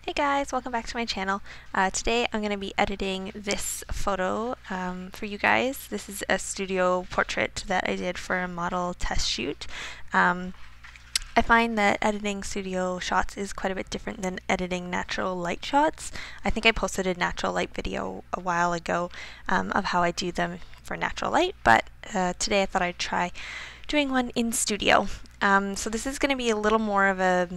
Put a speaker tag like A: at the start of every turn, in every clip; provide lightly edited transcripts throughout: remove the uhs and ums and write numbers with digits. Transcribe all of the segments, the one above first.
A: Hey guys, welcome back to my channel. Today I'm going to be editing this photo for you guys. This is a studio portrait that I did for a model test shoot. I find that editing studio shots is quite a bit different than editing natural light shots. I think I posted a natural light video a while ago of how I do them for natural light, but today I thought I'd try doing one in studio. So this is going to be a little more of a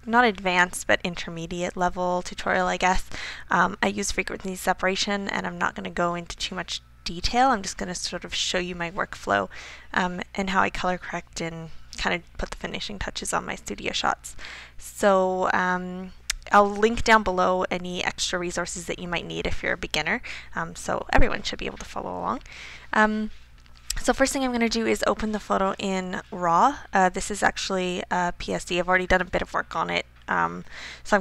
A: not advanced but intermediate level tutorial, I guess. I use frequency separation and I'm not going to go into too much detail. I'm just going to sort of show you my workflow and how I color correct and kind of put the finishing touches on my studio shots. So I'll link down below any extra resources that you might need if you're a beginner, so everyone should be able to follow along. So first thing I'm going to do is open the photo in RAW. This is actually PSD. I've already done a bit of work on it, so I'm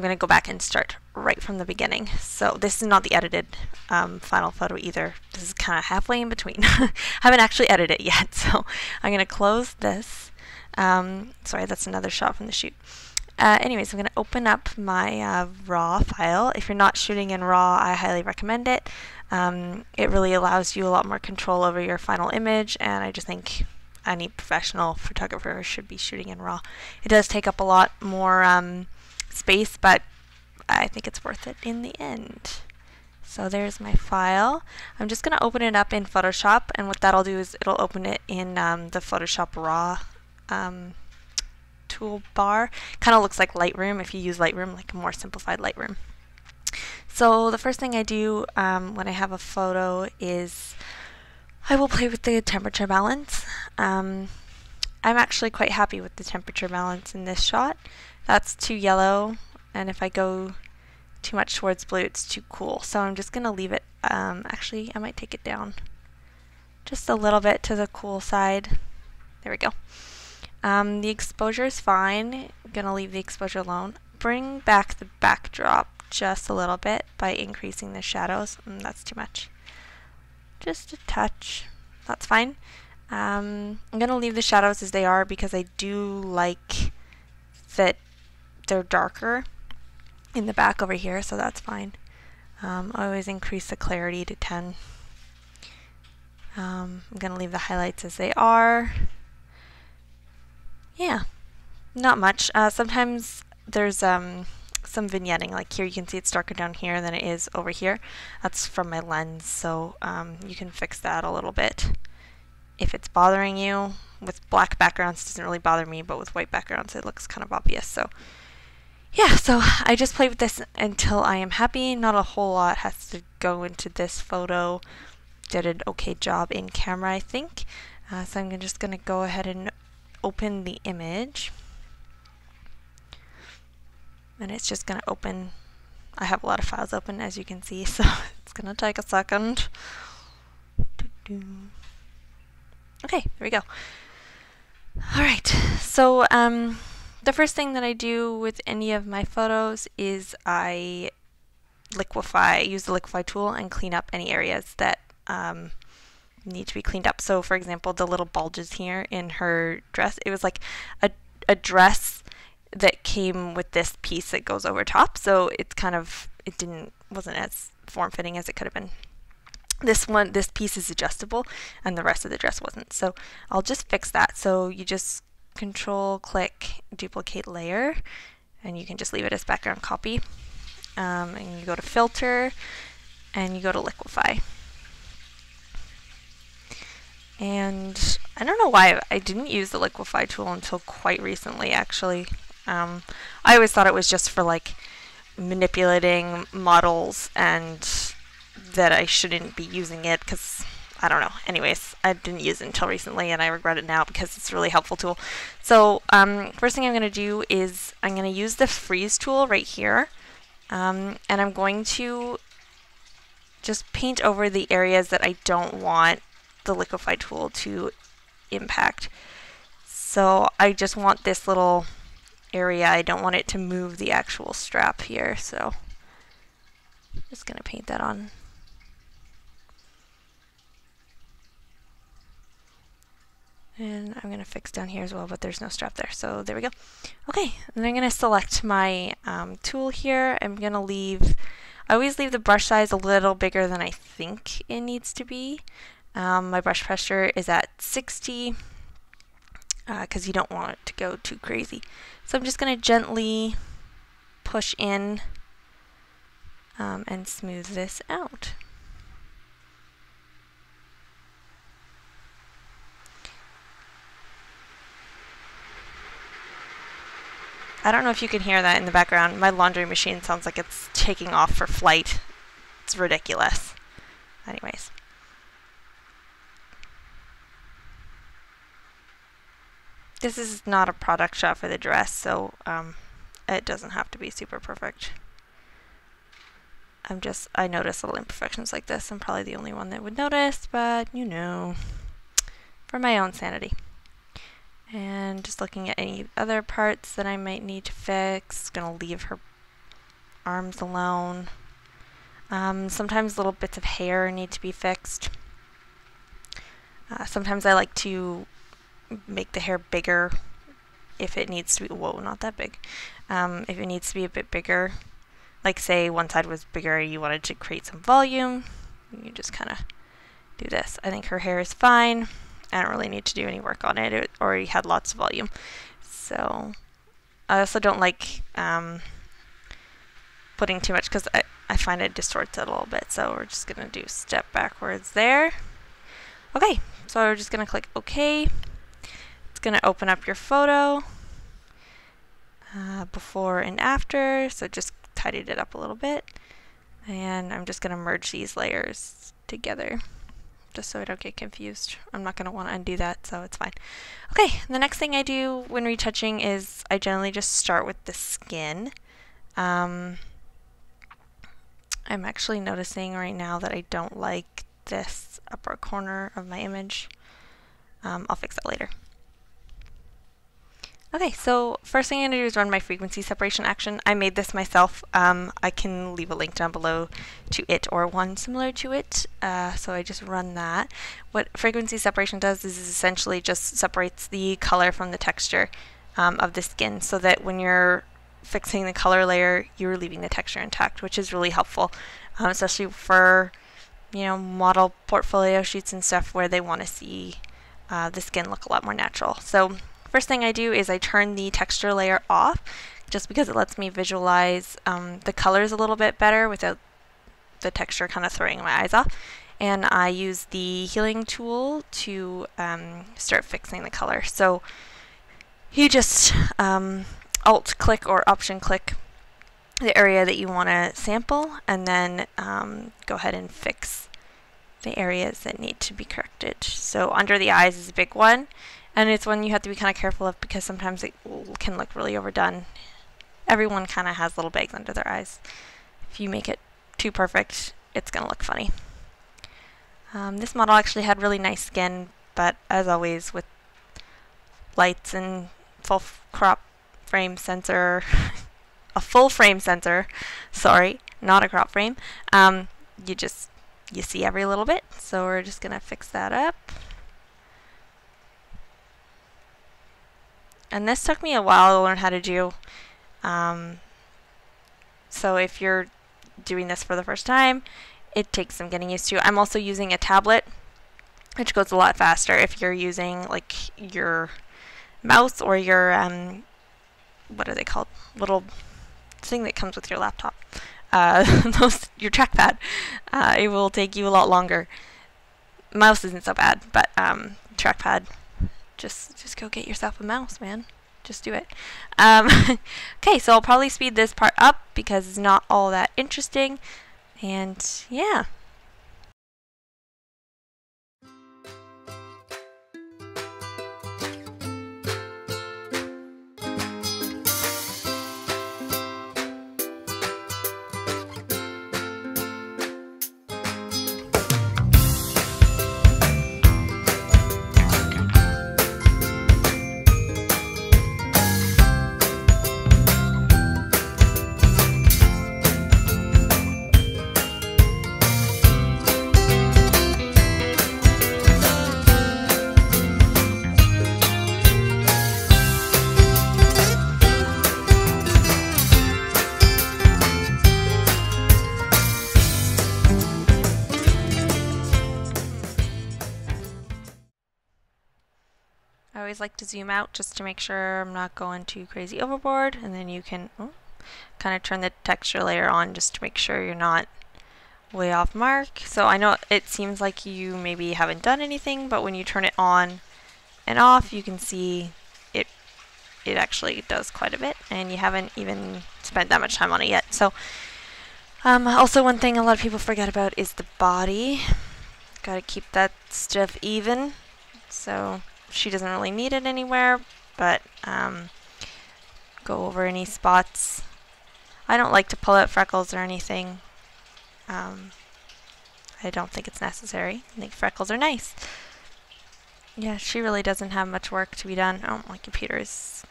A: going to go back and start right from the beginning. So this is not the edited final photo either. This is kind of halfway in between. I haven't actually edited it yet, so I'm going to close this. Sorry, that's another shot from the shoot. Anyways, I'm going to open up my RAW file. If you're not shooting in RAW, I highly recommend it. It really allows you a lot more control over your final image, and I just think any professional photographer should be shooting in RAW. It does take up a lot more space, but I think it's worth it in the end. So there's my file. I'm just going to open it up in Photoshop, and what that'll do is it'll open it in the Photoshop RAW toolbar. Kind of looks like Lightroom if you use Lightroom, like a more simplified Lightroom. So the first thing I do when I have a photo is I will play with the temperature balance. I'm actually quite happy with the temperature balance in this shot. That's too yellow, and if I go too much towards blue, it's too cool. So I'm just going to leave it, actually I might take it down just a little bit to the cool side. There we go. The exposure is fine. I'm going to leave the exposure alone. Bring back the backdrop just a little bit by increasing the shadows. That's too much. Just a touch. That's fine. I'm going to leave the shadows as they are because I do like that they're darker in the back over here, so that's fine. I always increase the clarity to 10. I'm going to leave the highlights as they are. Yeah, not much. Sometimes there's some vignetting, like here you can see it's darker down here than it is over here. That's from my lens, so you can fix that a little bit. If it's bothering you, with black backgrounds it doesn't really bother me, but with white backgrounds it looks kind of obvious. So yeah, so I just play with this until I am happy. Not a whole lot has to go into this photo. Did an okay job in camera, I think. So I'm just going to go ahead and open the image, and it's just going to open. I have a lot of files open, as you can see, so it's going to take a second. Okay, there we go. Alright, so the first thing that I do with any of my photos is I use the liquify tool and clean up any areas that need to be cleaned up. So for example, the little bulges here in her dress, it was like a dress that came with this piece that goes over top, so it's kind of, wasn't as form-fitting as it could have been. This piece is adjustable and the rest of the dress wasn't, so I'll just fix that. So you just control click duplicate layer, and you can just leave it as background copy, and you go to filter and you go to liquify. And I don't know why I didn't use the liquify tool until quite recently, actually. I always thought it was just for like manipulating models and that I shouldn't be using it because I don't know. Anyways, I didn't use it until recently and I regret it now because it's a really helpful tool. So first thing I'm going to do is I'm going to use the freeze tool right here, and I'm going to just paint over the areas that I don't want the liquify tool to impact. So I just want this little area. I don't want it to move the actual strap here, so I'm just going to paint that on. And I'm going to fix down here as well, but there's no strap there. So there we go. Okay, and I'm going to select my tool here. I'm going to leave, I always leave the brush size a little bigger than I think it needs to be. My brush pressure is at 60 because you don't want it to go too crazy. So I'm just going to gently push in and smooth this out. I don't know if you can hear that in the background. My laundry machine sounds like it's taking off for flight. It's ridiculous. Anyways. This is not a product shot for the dress, so it doesn't have to be super perfect. I notice little imperfections like this. I'm probably the only one that would notice, but you know, for my own sanity. And just looking at any other parts that I might need to fix. Gonna leave her arms alone. Sometimes little bits of hair need to be fixed. Sometimes I like to make the hair bigger if it needs to be, whoa, not that big. If it needs to be a bit bigger, like say one side was bigger, you wanted to create some volume, you just kind of do this. I think her hair is fine. I don't really need to do any work on it. It already had lots of volume. So I also don't like putting too much because I find it distorts it a little bit. So we're just going to do step backwards there. Okay, so we're just going to click OK. It's going to open up your photo before and after. So just tidied it up a little bit. And I'm just going to merge these layers together, just so I don't get confused. I'm not going to want to undo that, so it's fine. Okay, the next thing I do when retouching is I generally just start with the skin. I'm actually noticing right now that I don't like this upper corner of my image. I'll fix that later. Okay, so first thing I'm going to do is run my frequency separation action. I made this myself. I can leave a link down below to it or one similar to it. So I just run that. What frequency separation does is essentially just separates the color from the texture of the skin, so that when you're fixing the color layer, you're leaving the texture intact, which is really helpful, especially for, you know, model portfolio shoots and stuff where they want to see the skin look a lot more natural. So first thing I do is I turn the texture layer off, just because it lets me visualize the colors a little bit better without the texture kind of throwing my eyes off. And I use the healing tool to start fixing the color. So you just Alt click or Option click the area that you want to sample, and then go ahead and fix the areas that need to be corrected. So under the eyes is a big one. And it's one you have to be kind of careful of because sometimes it can look really overdone. Everyone kind of has little bags under their eyes. If you make it too perfect, it's going to look funny. This model actually had really nice skin, but as always with lights and full crop frame sensor, a full frame sensor, sorry, not a crop frame, you see every little bit. So we're just going to fix that up. And this took me a while to learn how to do. So if you're doing this for the first time, it takes some getting used to. I'm also using a tablet, which goes a lot faster. If you're using like your mouse or your, what are they called? Little thing that comes with your laptop. Your trackpad. It will take you a lot longer. Mouse isn't so bad, but trackpad, just go get yourself a mouse, man. Just do it. Okay, so I'll probably speed this part up because it's not all that interesting. And yeah. always like to zoom out just to make sure I'm not going too crazy overboard, and then you can kind of turn the texture layer on just to make sure you're not way off mark. So I know it seems like you maybe haven't done anything, but when you turn it on and off, you can see it actually does quite a bit, and you haven't even spent that much time on it yet. So also one thing a lot of people forget about is the body. Gotta keep that stuff even. So she doesn't really need it anywhere, but go over any spots. I don't like to pull out freckles or anything. I don't think it's necessary. I think freckles are nice. Yeah, she really doesn't have much work to be done. Oh, my computer is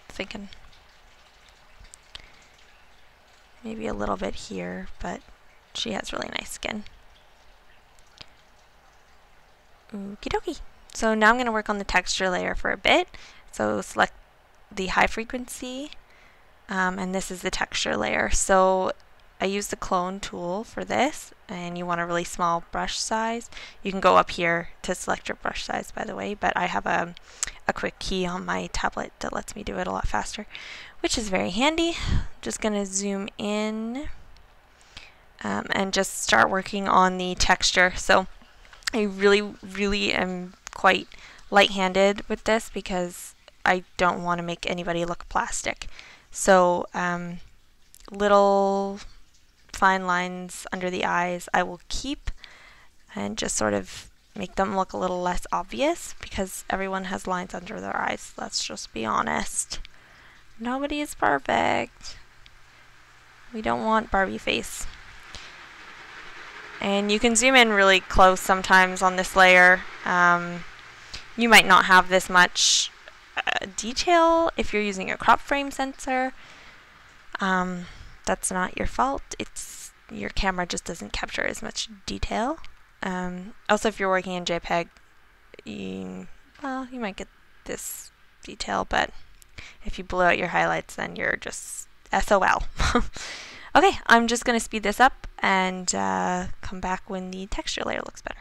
A: thinking. Maybe a little bit here, but she has really nice skin. Okie dokie. So now I'm going to work on the texture layer for a bit. So select the high frequency, and this is the texture layer. So I use the clone tool for this, and you want a really small brush size. You can go up here to select your brush size, by the way, but I have a quick key on my tablet that lets me do it a lot faster, which is very handy. Just going to zoom in and just start working on the texture. So I really am quite light-handed with this because I don't want to make anybody look plastic. So little fine lines under the eyes I will keep and just sort of make them look a little less obvious, because everyone has lines under their eyes. Let's just be honest. Nobody is perfect. We don't want Barbie face. And you can zoom in really close sometimes on this layer. You might not have this much detail if you're using a crop frame sensor. That's not your fault. It's your camera just doesn't capture as much detail. Also, if you're working in JPEG, you might get this detail, but if you blow out your highlights, then you're just SOL. Okay, I'm just going to speed this up and come back when the texture layer looks better.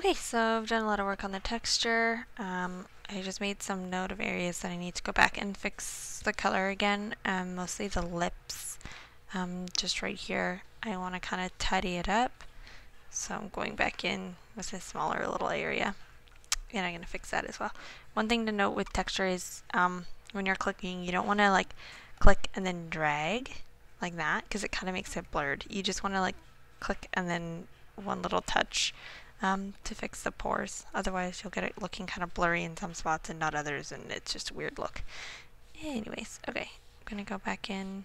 A: Okay, so I've done a lot of work on the texture. I just made some note of areas that I need to go back and fix the color again, mostly the lips. Just right here, I want to kind of tidy it up. So I'm going back in with a smaller little area, and I'm going to fix that as well. One thing to note with texture is when you're clicking, you don't want to like click and then drag like that, because it kind of makes it blurred. You just want to like click and then one little touch to fix the pores. Otherwise you'll get it looking kind of blurry in some spots and not others, and it's just a weird look. Anyways, okay, I'm gonna go back in.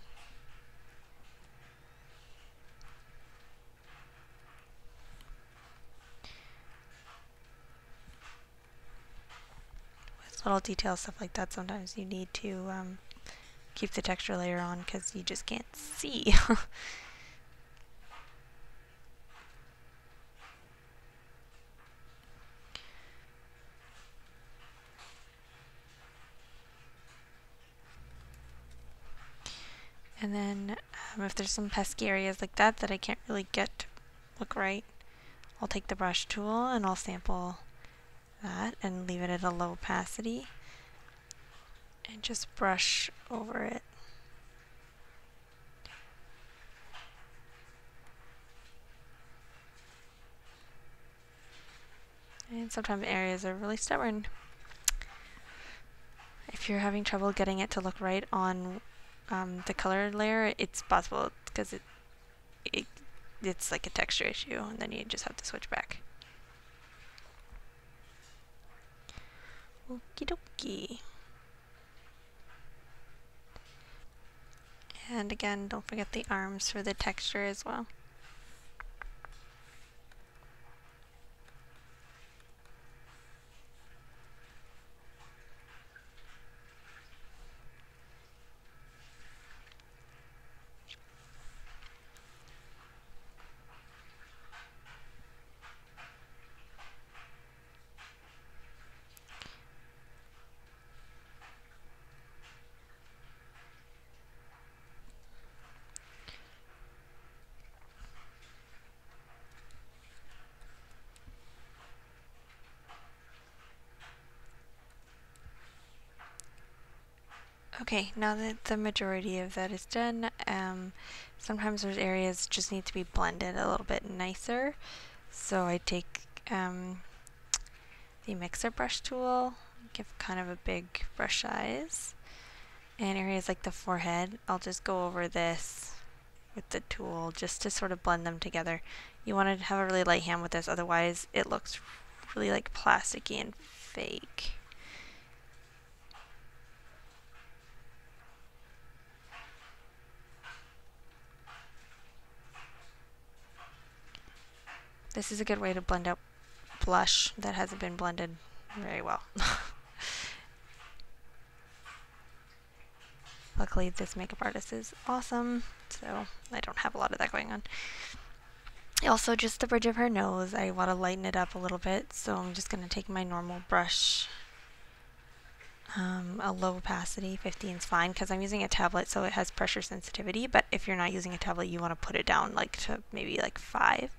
A: With little details, stuff like that, sometimes you need to keep the texture layer on because you just can't see. And then if there's some pesky areas like that that I can't really get to look right, I'll take the brush tool and I'll sample that and leave it at a low opacity and just brush over it. And sometimes areas are really stubborn. If you're having trouble getting it to look right on the color layer, it's possible because it's like a texture issue, and then you just have to switch back. Okie dokie. And again, don't forget the arms for the texture as well. Okay, now that the majority of that is done, sometimes those areas just need to be blended a little bit nicer. So I take the mixer brush tool, give kind of a big brush size, and areas like the forehead, I'll just go over this with the tool just to sort of blend them together. You want to have a really light hand with this, otherwise it looks really like plasticky and fake. This is a good way to blend out blush that hasn't been blended very well. Luckily, this makeup artist is awesome, so I don't have a lot of that going on. Also, just the bridge of her nose, I want to lighten it up a little bit, so I'm just going to take my normal brush, a low opacity, 15 is fine, because I'm using a tablet, so it has pressure sensitivity, but if you're not using a tablet, you want to put it down like to maybe like 5.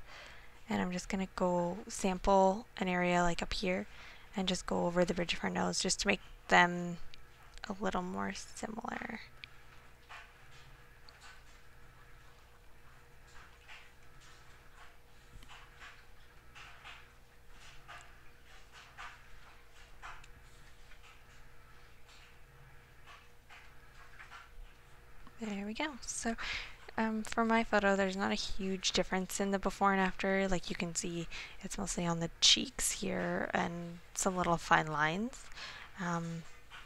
A: And I'm just going to go sample an area like up here and just go over the bridge of her nose just to make them a little more similar. There we go. So for my photo, there's not a huge difference in the before and after. Like you can see, it's mostly on the cheeks here and some little fine lines.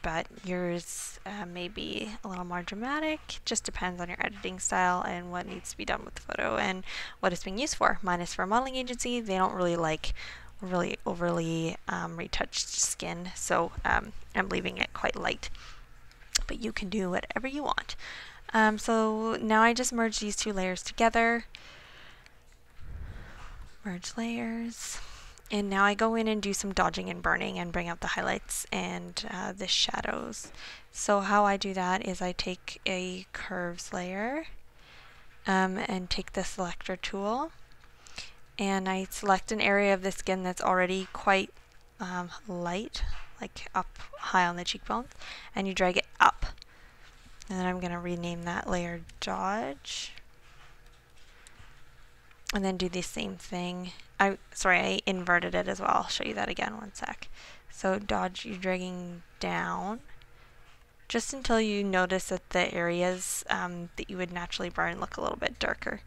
A: But yours may be a little more dramatic. Just depends on your editing style and what needs to be done with the photo and what it's being used for. Mine is for a modeling agency. They don't really like really overly retouched skin, so I'm leaving it quite light. But you can do whatever you want. So now I just merge these two layers together. Merge layers. And now I go in and do some dodging and burning and bring out the highlights and the shadows. So how I do that is I take a curves layer and take the selector tool and I select an area of the skin that's already quite light, like up high on the cheekbones, and you drag it up. And then I'm going to rename that layer Dodge. And then do the same thing. I inverted it as well. I'll show you that again, one sec. So Dodge, you're dragging down just until you notice that the areas that you would naturally burn look a little bit darker.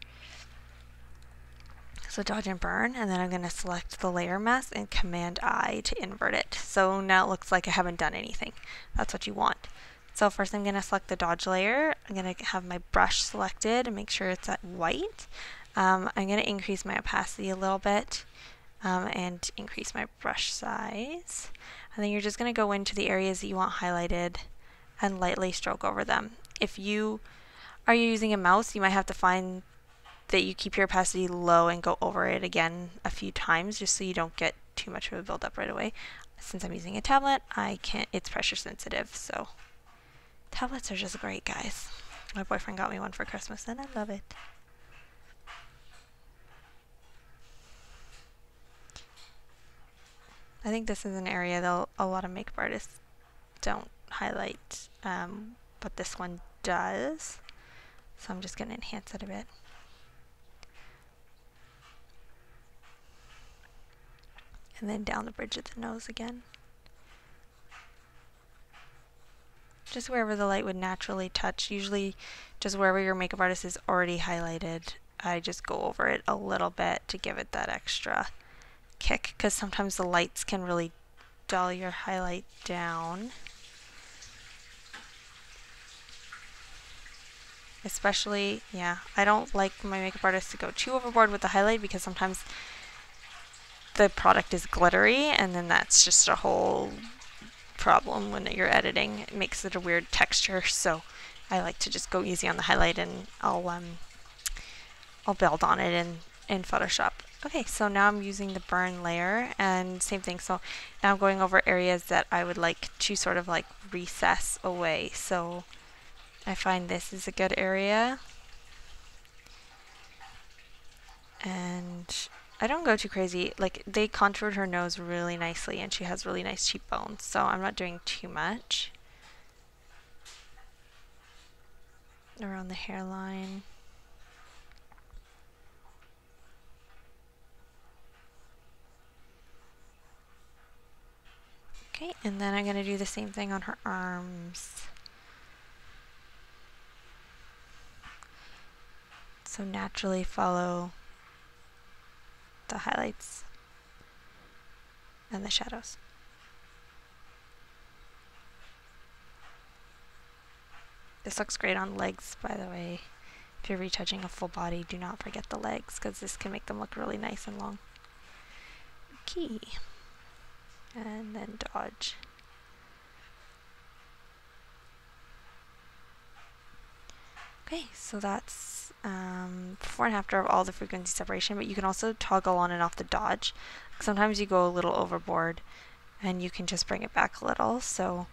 A: So Dodge and burn, and then I'm going to select the layer mask and Command I to invert it. So now it looks like I haven't done anything. That's what you want. So first I'm going to select the Dodge layer. I'm going to have my brush selected and make sure it's at white. I'm going to increase my opacity a little bit and increase my brush size. And then you're just going to go into the areas that you want highlighted and lightly stroke over them. If you are using a mouse, you might have to find that you keep your opacity low and go over it again a few times just so you don't get too much of a buildup right away. Since I'm using a tablet, it's pressure sensitive, so tablets are just great, guys. My boyfriend got me one for Christmas and I love it. I think this is an area that a lot of makeup artists don't highlight, but this one does. So I'm just going to enhance it a bit. And then down the bridge of the nose again. Just wherever the light would naturally touch, usually just wherever your makeup artist is already highlighted, I just go over it a little bit to give it that extra kick, because sometimes the lights can really dull your highlight down. Especially, yeah, I don't like my makeup artist to go too overboard with the highlight because sometimes the product is glittery and then that's just a whole problem when you're editing. It makes it a weird texture, so I like to just go easy on the highlight and I'll build on it in Photoshop. Okay, so now I'm using the burn layer and same thing. So now I'm going over areas that I would like to sort of like recess away. So I find this is a good area. And I don't go too crazy. Like, they contoured her nose really nicely and she has really nice cheekbones, so I'm not doing too much. Around the hairline. Okay, and then I'm going to do the same thing on her arms. So naturally follow the highlights and the shadows. This looks great on legs, by the way. If you're retouching a full body, do not forget the legs, because this can make them look really nice and long. Okay. And then Dodge. Okay, so that's before and after of all the frequency separation, but you can also toggle on and off the Dodge. Sometimes you go a little overboard and you can just bring it back a little, so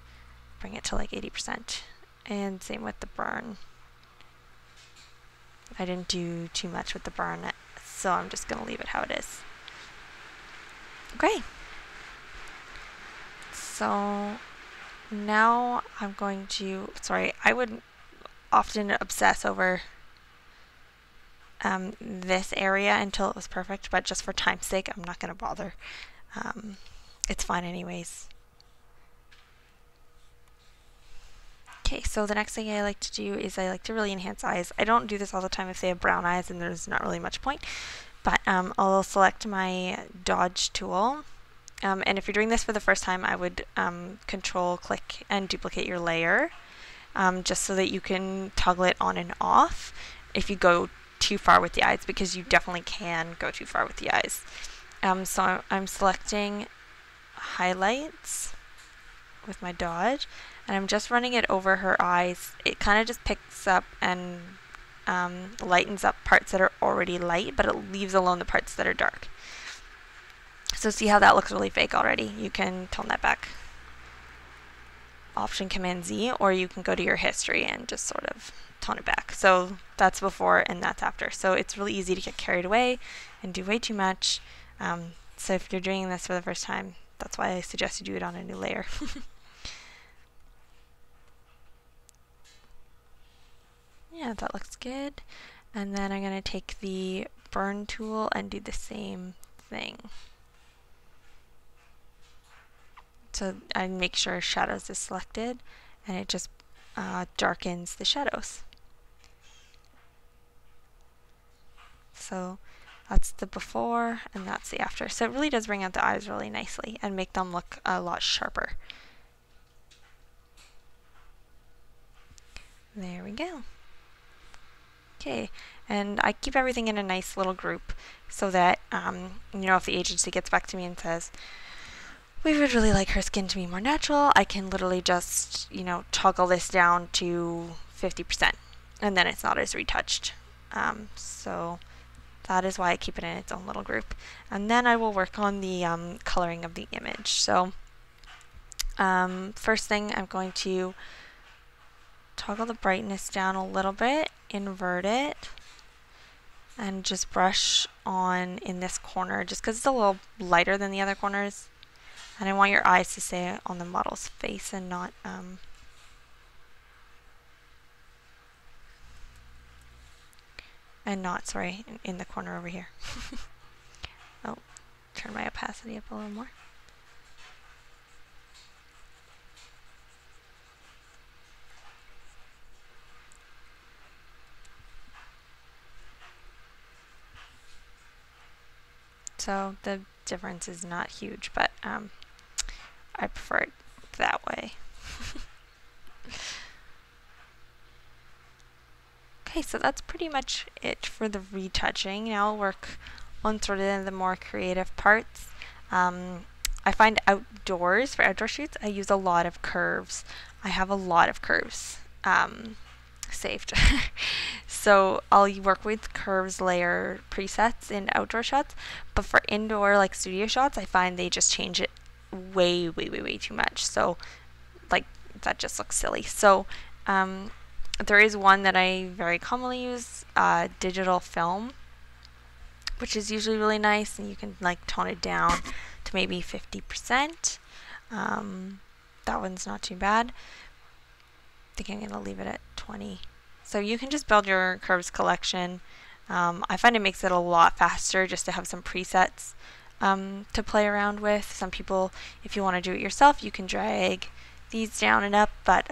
A: bring it to like 80%. And same with the burn. I didn't do too much with the burn, so I'm just going to leave it how it is. Okay. So now I'm going to, I would often obsess over this area until it was perfect, but just for time's sake, I'm not going to bother. It's fine anyways. Okay, so the next thing I like to do is I like to really enhance eyes. I don't do this all the time if they have brown eyes and there's not really much point, but I'll select my Dodge tool. And if you're doing this for the first time, I would control click and duplicate your layer, just so that you can toggle it on and off if you go too far with the eyes, because you definitely can go too far with the eyes. So I'm selecting highlights with my Dodge, and I'm just running it over her eyes. It kind of just picks up and lightens up parts that are already light, but it leaves alone the parts that are dark. So see how that looks really fake already? You can tone that back. Option Command Z, or you can go to your history and just sort of tone it back. So that's before and that's after. So it's really easy to get carried away and do way too much. So if you're doing this for the first time, that's why I suggest you do it on a new layer. Yeah, that looks good. And then I'm going to take the burn tool and do the same thing. So I make sure shadows is selected, and it just darkens the shadows. So that's the before and that's the after. So it really does bring out the eyes really nicely and make them look a lot sharper. There we go. Okay, and I keep everything in a nice little group so that, you know, if the agency gets back to me and says, we would really like her skin to be more natural, I can literally just, you know, toggle this down to 50%, and then it's not as retouched. So that is why I keep it in its own little group. And then I will work on the coloring of the image. So first thing, I'm going to toggle the brightness down a little bit, invert it, and just brush on in this corner just because it's a little lighter than the other corners. And I want your eyes to stay on the model's face and not sorry, in the corner over here. Oh, turn my opacity up a little more. So the difference is not huge, but I prefer it that way. Okay, so that's pretty much it for the retouching. Now I'll work on sort of the more creative parts. I find outdoors, for outdoor shoots, I use a lot of curves. I have a lot of curves saved. So I'll work with curves layer presets in outdoor shots, but for indoor, like studio shots, I find they just change it way too much. So like that just looks silly. So there is one that I very commonly use, digital film, which is usually really nice, and you can like tone it down to maybe 50%. That one's not too bad. I think I'm going to leave it at 20. So you can just build your curves collection. I find it makes it a lot faster just to have some presets to play around with. Some people, if you want to do it yourself, you can drag these down and up, but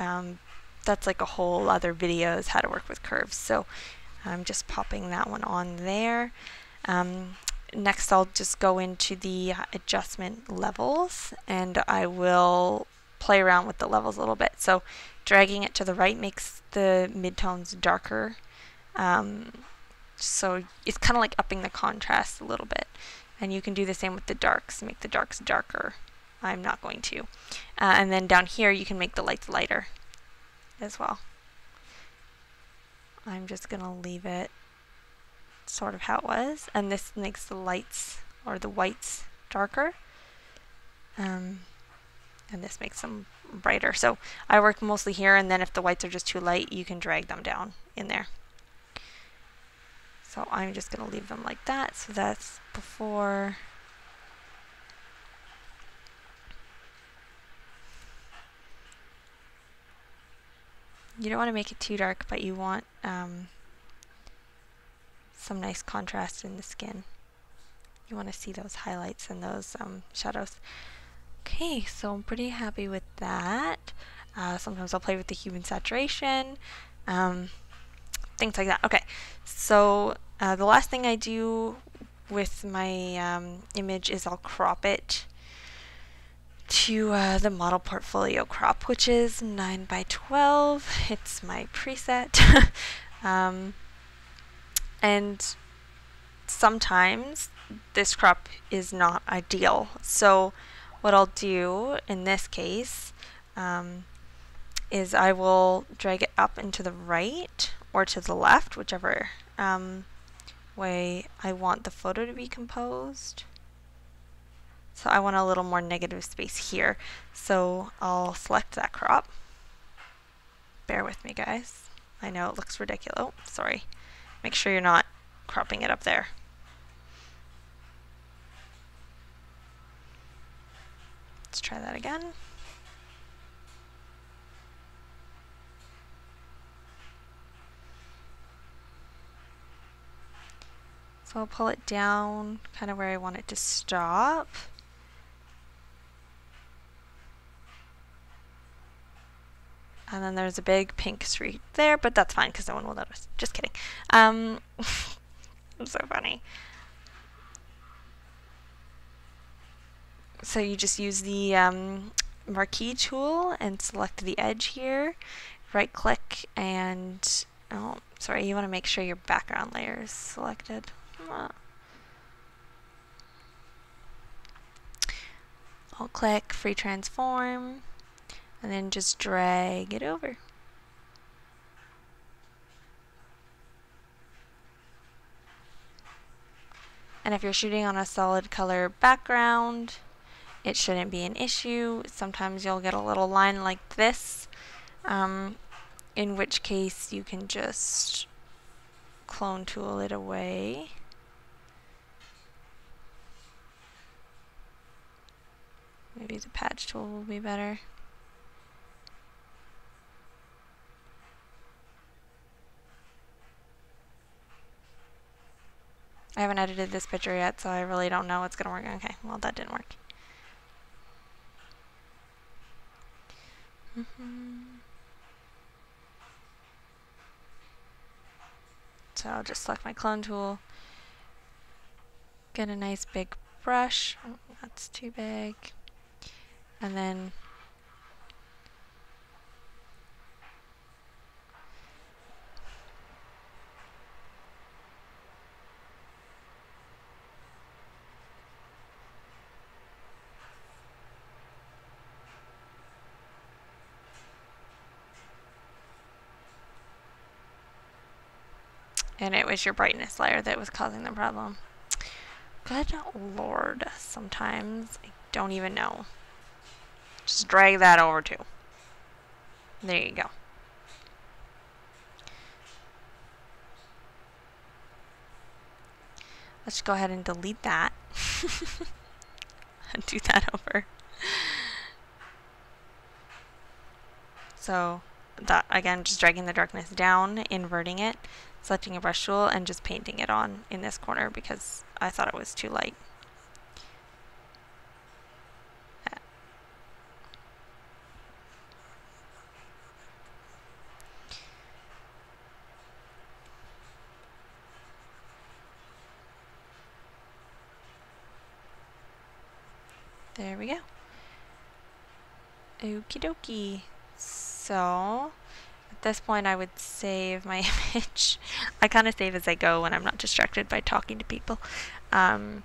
A: that's like a whole other video is how to work with curves. So I'm just popping that one on there. Next I'll just go into the adjustment levels, and I will play around with the levels a little bit. So dragging it to the right makes the midtones darker. So it's kind of like upping the contrast a little bit. And you can do the same with the darks, make the darks darker. I'm not going to. And then down here you can make the lights lighter as well. I'm just going to leave it sort of how it was, and this makes the lights or the whites darker, and this makes them brighter. So I work mostly here, and then if the whites are just too light, you can drag them down in there. So I'm just going to leave them like that. So that's before. You don't want to make it too dark, but you want some nice contrast in the skin. You want to see those highlights and those shadows. Okay, so I'm pretty happy with that. Sometimes I'll play with the hue and saturation, things like that. Okay, so the last thing I do with my image is I'll crop it to the model portfolio crop, which is 9:12. It's my preset. And sometimes this crop is not ideal. So what I'll do in this case is I will drag it up and to the right or to the left, whichever way I want the photo to be composed. So I want a little more negative space here. So I'll select that crop. Bear with me, guys. I know it looks ridiculous. Oh, sorry. Make sure you're not cropping it up there. Let's try that again. So I'll pull it down kind of where I want it to stop. And then there's a big pink streak there, but that's fine because no one will notice. Just kidding. It's so funny. So you just use the marquee tool and select the edge here. Right click and, oh, sorry, you want to make sure your background layer is selected. I'll click free transform and then just drag it over. And if you're shooting on a solid color background, it shouldn't be an issue. Sometimes you'll get a little line like this, in which case you can just clone tool it away. Maybe the patch tool will be better. I haven't edited this picture yet, so I really don't know what's going to work. Okay, well, that didn't work. So I'll just select my clone tool, get a nice big brush. Oh, that's too big. And then and it was your brightness layer that was causing the problem. Good Lord, sometimes I don't even know. Just drag that over too. There you go. Let's go ahead and delete that. And do that over. So that, again, just dragging the darkness down, inverting it, selecting a brush tool, and just painting it on in this corner because I thought it was too light. There we go. Okie dokie. So at this point I would save my image. I kind of save as I go when I'm not distracted by talking to people. I'll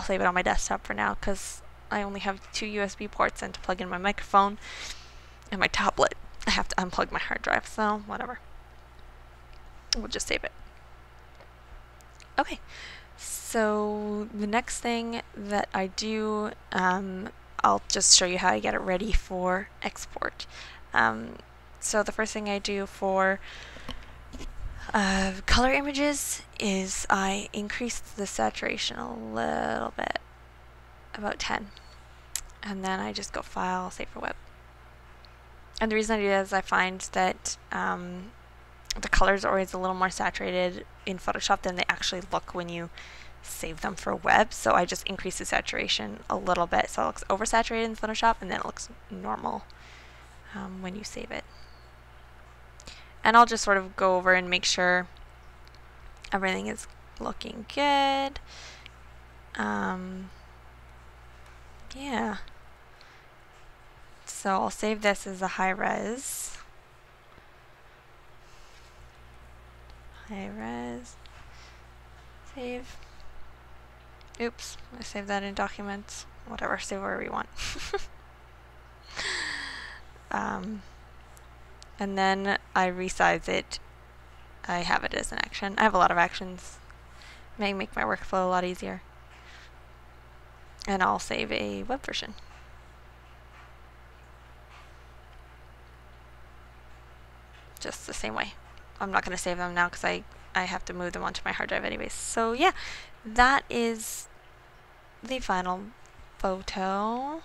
A: save it on my desktop for now because I only have 2 USB ports and to plug in my microphone and my tablet I have to unplug my hard drive, so whatever. We'll just save it. Okay. So the next thing that I do, I'll just show you how I get it ready for export. So the first thing I do for color images is I increase the saturation a little bit, about 10, and then I just go File, Save for Web. And the reason I do that is I find that the colors are always a little more saturated in Photoshop than they actually look when you save them for web, so I just increase the saturation a little bit so it looks oversaturated in Photoshop and then it looks normal when you save it. And I'll just sort of go over and make sure everything is looking good. Yeah. So I'll save this as a high res. High res. Save. Oops, I saved that in documents. Whatever, save wherever you want. And then I resize it. I have it as an action. I have a lot of actions. May make my workflow a lot easier. and I'll save a web version. Just the same way. I'm not going to save them now because I have to move them onto my hard drive anyways. So yeah, that is the final photo.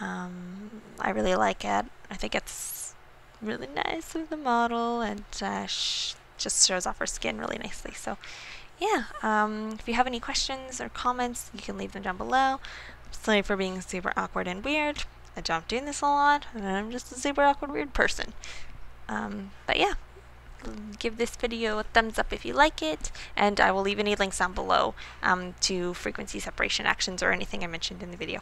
A: I really like it. I think it's really nice of the model, and just shows off her skin really nicely. So yeah, if you have any questions or comments, you can leave them down below. Sorry for being super awkward and weird. I don't doing this a lot, and I'm just a super awkward weird person. But yeah, give this video a thumbs up if you like it, and I will leave any links down below to frequency separation actions or anything I mentioned in the video.